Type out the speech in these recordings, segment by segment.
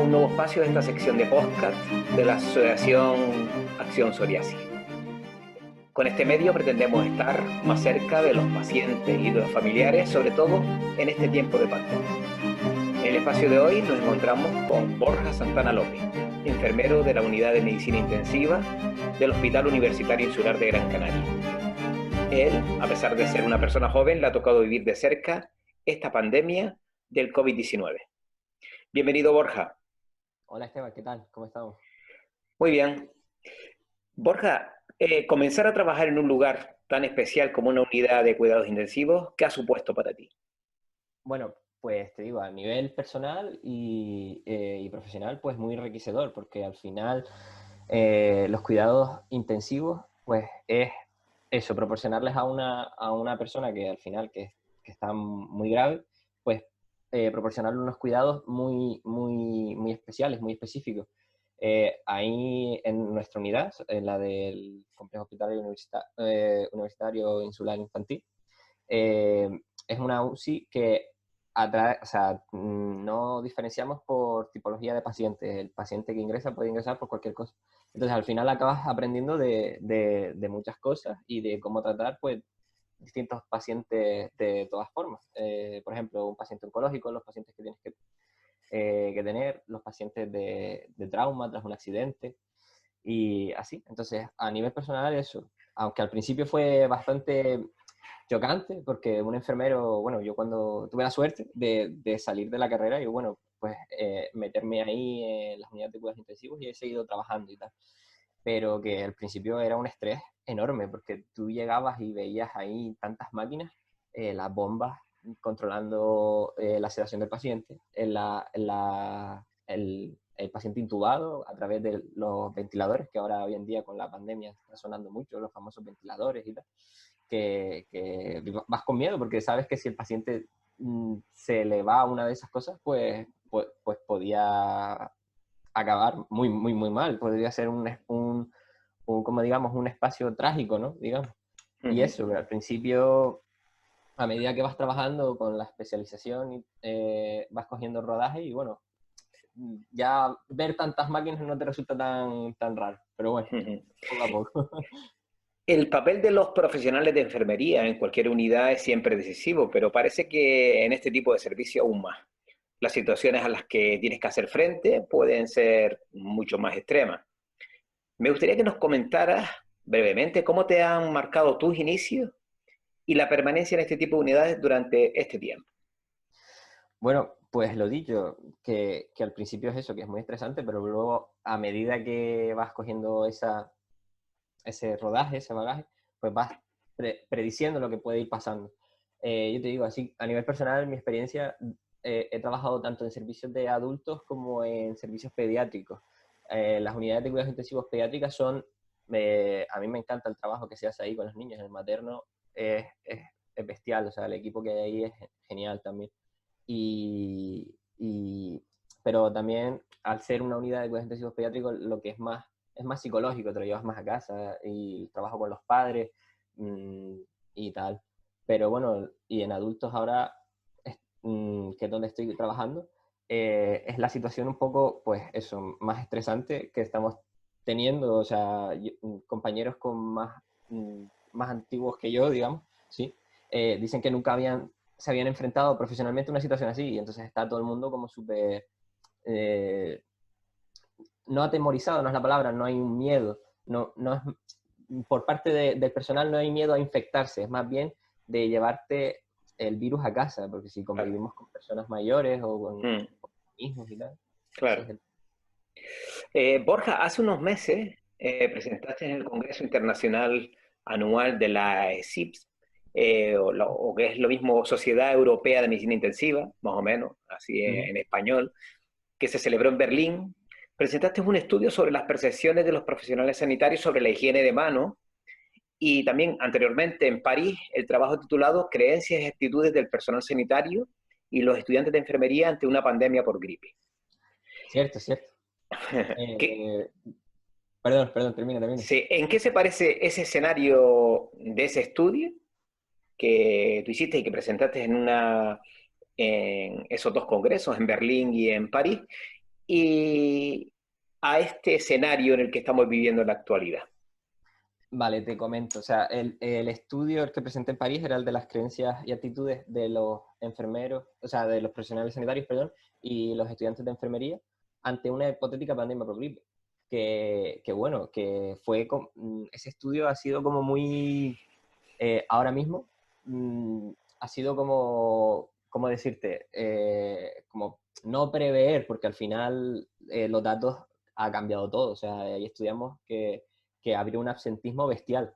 a un nuevo espacio de esta sección de podcast de la Asociación Acción Psoriasis. Con este medio pretendemos estar más cerca de los pacientes y de los familiares, sobre todo en este tiempo de pandemia. En el espacio de hoy nos encontramos con Borja Santana López, enfermero de la Unidad de Medicina Intensiva del Hospital Universitario Insular de Gran Canaria. Él, a pesar de ser una persona joven, le ha tocado vivir de cerca esta pandemia del COVID-19. Bienvenido, Borja. Hola Esteban, ¿qué tal? ¿Cómo estamos? Muy bien. Borja, comenzar a trabajar en un lugar tan especial como una unidad de cuidados intensivos, ¿qué ha supuesto para ti? Bueno, pues te digo, a nivel personal y profesional, pues muy enriquecedor, porque al final los cuidados intensivos, pues es eso, proporcionarles a una persona que al final que está muy grave, pues proporcionarle unos cuidados muy especiales, muy específicos. Ahí en nuestra unidad, en la del Complejo Hospitalario Universitario Insular Infantil, eh, es una UCI que atrae, o sea, no diferenciamos por tipología de pacientes. El paciente que ingresa puede ingresar por cualquier cosa. Entonces, al final acabas aprendiendo de muchas cosas y de cómo tratar, pues, distintos pacientes de todas formas. Por ejemplo, un paciente oncológico, los pacientes que tienes que tener, los pacientes de trauma tras un accidente y así. Entonces, a nivel personal, eso. Aunque al principio fue bastante chocante, porque un enfermero, bueno, yo cuando tuve la suerte de salir de la carrera y bueno, pues meterme ahí en las unidades de cuidados intensivos y he seguido trabajando y tal. Pero que al principio era un estrés enorme, porque tú llegabas y veías ahí tantas máquinas, las bombas controlando la sedación del paciente, el paciente intubado a través de los ventiladores, que ahora hoy en día con la pandemia está sonando mucho, los famosos ventiladores y tal, que vas con miedo porque sabes que si el paciente se le va a una de esas cosas, pues podía acabar muy mal, podría ser como digamos, un espacio trágico, ¿no? Digamos. Y Uh-huh. eso, al principio, a medida que vas trabajando con la especialización, vas cogiendo rodaje y bueno, ya ver tantas máquinas no te resulta tan raro, pero bueno, Uh-huh. poco a poco. El papel de los profesionales de enfermería en cualquier unidad es siempre decisivo, pero parece que en este tipo de servicio aún más. Las situaciones a las que tienes que hacer frente pueden ser mucho más extremas. Me gustaría que nos comentaras brevemente cómo te han marcado tus inicios y la permanencia en este tipo de unidades durante este tiempo. Bueno, pues lo dicho, que al principio es eso, que es muy estresante, pero luego a medida que vas cogiendo ese rodaje, ese bagaje, pues vas prediciendo lo que puede ir pasando. Yo te digo, así, a nivel personal, en mi experiencia, he trabajado tanto en servicios de adultos como en servicios pediátricos. Las unidades de cuidados intensivos pediátricas a mí me encanta el trabajo que se hace ahí con los niños. El materno es bestial, o sea, el equipo que hay ahí es genial también. Y, y, pero también, al ser una unidad de cuidados intensivos pediátricos, lo que es más psicológico, te lo llevas más a casa y trabajo con los padres mmm, y tal. Pero bueno, y en adultos ahora, que es donde estoy trabajando, es la situación un poco, pues eso, más estresante que estamos teniendo, o sea, compañeros con más antiguos que yo, digamos, ¿sí? Dicen que nunca se habían enfrentado profesionalmente a una situación así, y entonces está todo el mundo como súper eh, no atemorizado, no es la palabra, no hay un miedo, no es, por parte del personal no hay miedo a infectarse, es más bien de llevarte el virus a casa, porque si Claro. convivimos con personas mayores o Mm, con hijos y tal, ese claro. es el... Borja, hace unos meses presentaste en el Congreso Internacional Anual de la ESIPS, o que es lo mismo Sociedad Europea de Medicina Intensiva, más o menos, así Uh -huh. en español, que se celebró en Berlín. Presentaste un estudio sobre las percepciones de los profesionales sanitarios sobre la higiene de manos y también anteriormente en París el trabajo titulado Creencias y actitudes del personal sanitario y los estudiantes de enfermería ante una pandemia por gripe. Cierto, cierto. ¿Qué, Eh, perdón, termina. sí, ¿en qué se parece ese escenario de ese estudio que tú hiciste y que presentaste en esos dos congresos, en Berlín y en París? y a este escenario en el que estamos viviendo en la actualidad? Vale, te comento. O sea, el estudio el que presenté en París era el de las creencias y actitudes de los enfermeros, o sea, de los profesionales sanitarios, perdón, y los estudiantes de enfermería ante una hipotética pandemia por gripe. Que bueno, que fue, ese estudio ha sido como muy, ahora mismo, ha sido como, ¿cómo decirte? Como no prever, porque al final los datos ha cambiado todo. O sea, ahí estudiamos que habría un absentismo bestial,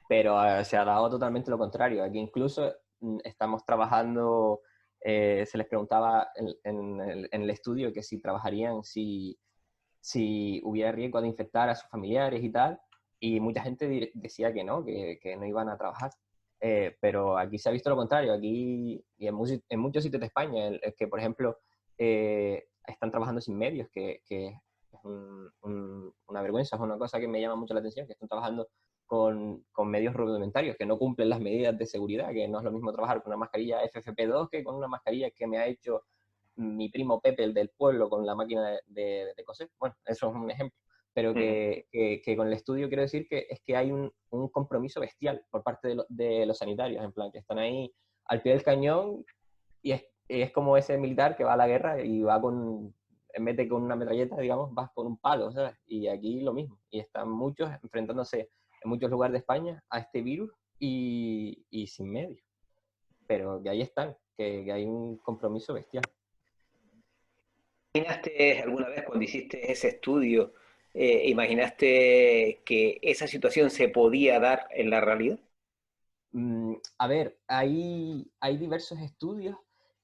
pero se ha dado totalmente lo contrario. Aquí incluso estamos trabajando, se les preguntaba en el estudio que si trabajarían, si hubiera riesgo de infectar a sus familiares y tal, y mucha gente decía que no iban a trabajar. Pero aquí se ha visto lo contrario, aquí y en muchos sitios de España, que por ejemplo están trabajando sin medios, que es una vergüenza, es una cosa que me llama mucho la atención, que están trabajando con medios rudimentarios, que no cumplen las medidas de seguridad, que no es lo mismo trabajar con una mascarilla FFP2 que con una mascarilla que me ha hecho mi primo Pepe, el del pueblo, con la máquina de coser. Bueno, eso es un ejemplo. Pero Ujú. que con el estudio quiero decir que es que hay un compromiso bestial por parte de los sanitarios, en plan, que están ahí al pie del cañón y es como ese militar que va a la guerra y va con, en vez de con una metralleta, digamos, vas con un palo, ¿sabes? Y aquí lo mismo. Y están muchos enfrentándose en muchos lugares de España a este virus y sin medios. Pero que ahí están, que hay un compromiso bestial. ¿Imaginaste alguna vez cuando hiciste ese estudio, imaginaste que esa situación se podía dar en la realidad? A ver, hay diversos estudios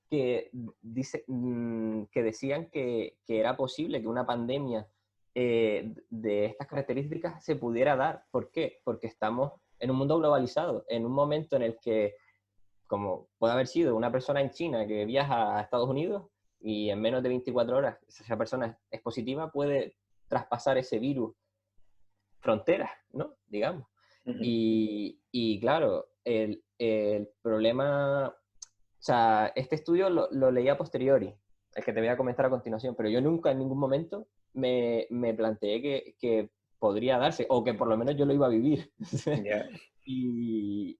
que, que decían que era posible que una pandemia de estas características se pudiera dar. ¿Por qué? Porque estamos en un mundo globalizado, en un momento en el que, como puede haber sido una persona en China que viaja a Estados Unidos y en menos de 24 horas esa persona es positiva, puede traspasar ese virus fronteras, ¿no? Digamos. Ujú. Y claro, el problema, o sea, este estudio lo leí a posteriori, el que te voy a comentar a continuación, pero yo nunca en ningún momento me planteé que podría darse, o que por lo menos yo lo iba a vivir, Ya. y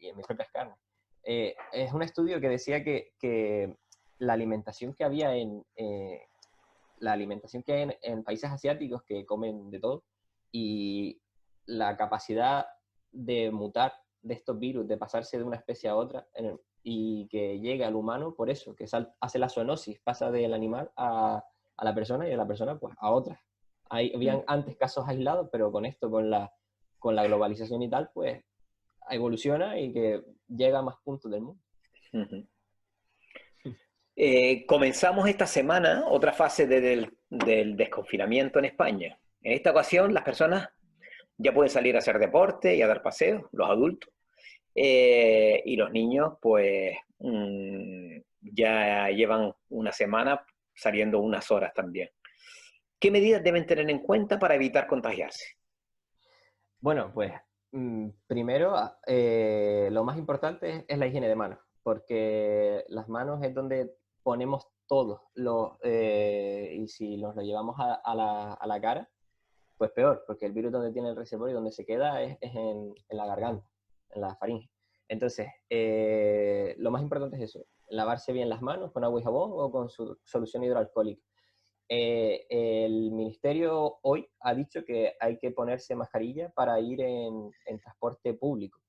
en mis propias carnes. Es un estudio que decía que la alimentación que había la alimentación que hay en países asiáticos que comen de todo y la capacidad de mutar de estos virus, de pasarse de una especie a otra y que llegue al humano por eso, que hace la zoonosis, pasa del animal a la persona y de la persona pues a otras. Mm. Habían antes casos aislados, pero con esto, con la globalización y tal, pues evoluciona y que llega a más puntos del mundo. Ujú. Comenzamos esta semana otra fase del desconfinamiento en España. En esta ocasión las personas ya pueden salir a hacer deporte y a dar paseos, los adultos, y los niños pues ya llevan una semana saliendo unas horas también. ¿Qué medidas deben tener en cuenta para evitar contagiarse? Bueno, pues primero lo más importante es la higiene de manos, porque las manos es donde ponemos todo, y si nos lo llevamos a la cara, pues peor, porque el virus donde tiene el reservorio y donde se queda es en la garganta, en la faringe. Entonces, lo más importante es eso, lavarse bien las manos con agua y jabón o con su solución hidroalcohólica. El ministerio hoy ha dicho que hay que ponerse mascarilla para ir en transporte público.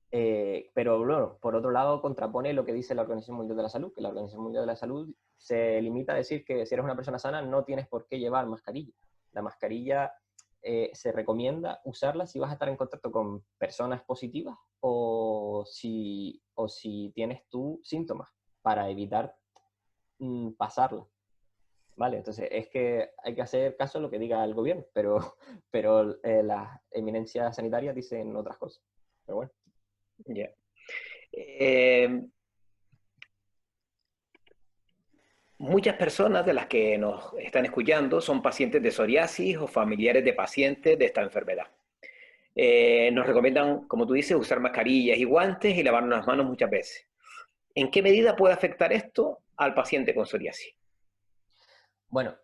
Pero bueno, por otro lado, contrapone lo que dice la Organización Mundial de la Salud, que la Organización Mundial de la Salud se limita a decir que si eres una persona sana no tienes por qué llevar mascarilla. La mascarilla se recomienda usarla si vas a estar en contacto con personas positivas o si tienes tú síntomas para evitar pasarla. Vale, entonces es que hay que hacer caso a lo que diga el gobierno, pero las eminencias sanitarias dicen otras cosas. Pero bueno. Ya. Eh, Muchas personas de las que nos están escuchando son pacientes de psoriasis o familiares de pacientes de esta enfermedad. Nos recomiendan, como tú dices, usar mascarillas y guantes y lavarnos las manos muchas veces. ¿En qué medida puede afectar esto al paciente con psoriasis? Bueno,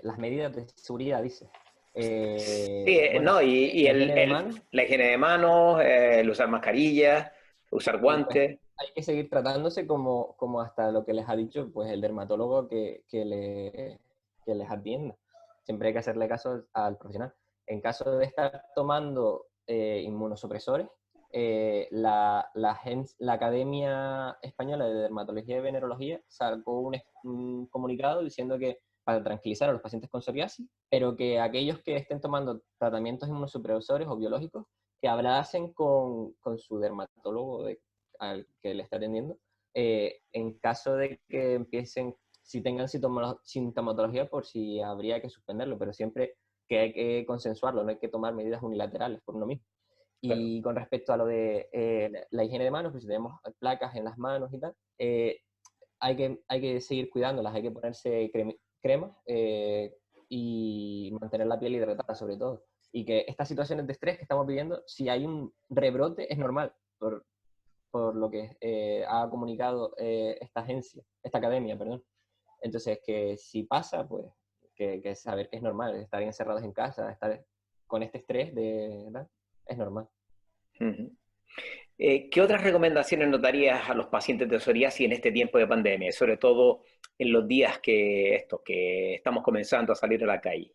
las medidas de seguridad, dice. Sí, Bueno, no, y la higiene de manos, la higiene de manos, el usar mascarillas, usar y pues guantes. hay que seguir tratándose como hasta lo que les ha dicho pues el dermatólogo que les atienda. Siempre hay que hacerle caso al profesional. En caso de estar tomando inmunosupresores, la Academia Española de Dermatología y Venerología sacó un comunicado diciendo que para tranquilizar a los pacientes con psoriasis, pero que aquellos que estén tomando tratamientos inmunosupresores o biológicos, que hablasen con su dermatólogo al que le está atendiendo, en caso de que empiecen, si tengan sintomatología, por si habría que suspenderlo, pero siempre que hay que consensuarlo, no hay que tomar medidas unilaterales por uno mismo. Claro. Y con respecto a lo de la higiene de manos, pues si tenemos placas en las manos y tal, hay que seguir cuidándolas, hay que ponerse crema y mantener la piel hidratada sobre todo. Y que estas situaciones de estrés que estamos viviendo, si hay un rebrote, es normal, por lo que ha comunicado esta agencia, esta academia, perdón. Entonces, que si pasa, pues que saber que es normal, estar encerrados en casa, estar con este estrés ¿verdad? Es normal. Ujú. ¿Qué otras recomendaciones notarías a los pacientes de psoriasis en este tiempo de pandemia, sobre todo en los días que estamos comenzando a salir a la calle?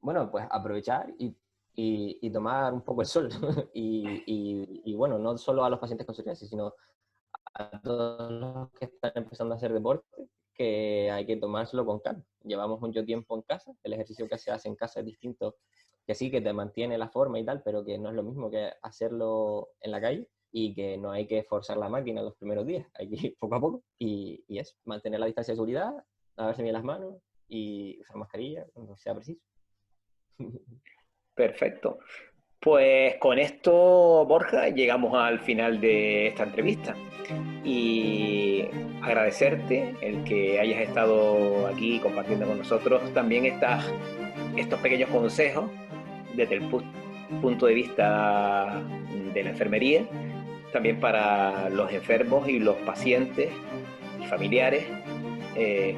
Bueno, pues aprovechar y tomar un poco el sol. Y bueno, no solo a los pacientes con psoriasis, sino a todos los que están empezando a hacer deporte, que hay que tomárselo con calma. Llevamos mucho tiempo en casa, el ejercicio que se hace en casa es distinto, que sí, que te mantiene la forma y tal, pero que no es lo mismo que hacerlo en la calle y que no hay que forzar la máquina los primeros días, hay que ir poco a poco y es mantener la distancia de seguridad, lavarse bien las manos y usar mascarilla cuando sea preciso. Perfecto. Pues con esto, Borja, llegamos al final de esta entrevista y agradecerte el que hayas estado aquí compartiendo con nosotros también estos pequeños consejos desde el punto de vista de la enfermería, también para los enfermos y los pacientes y familiares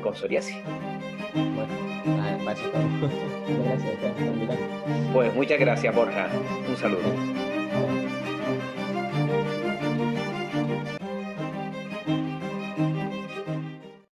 con psoriasis. Bueno, nada, para eso estamos. Muchas gracias por invitarme. Pues muchas gracias, Borja. Un saludo. Venga.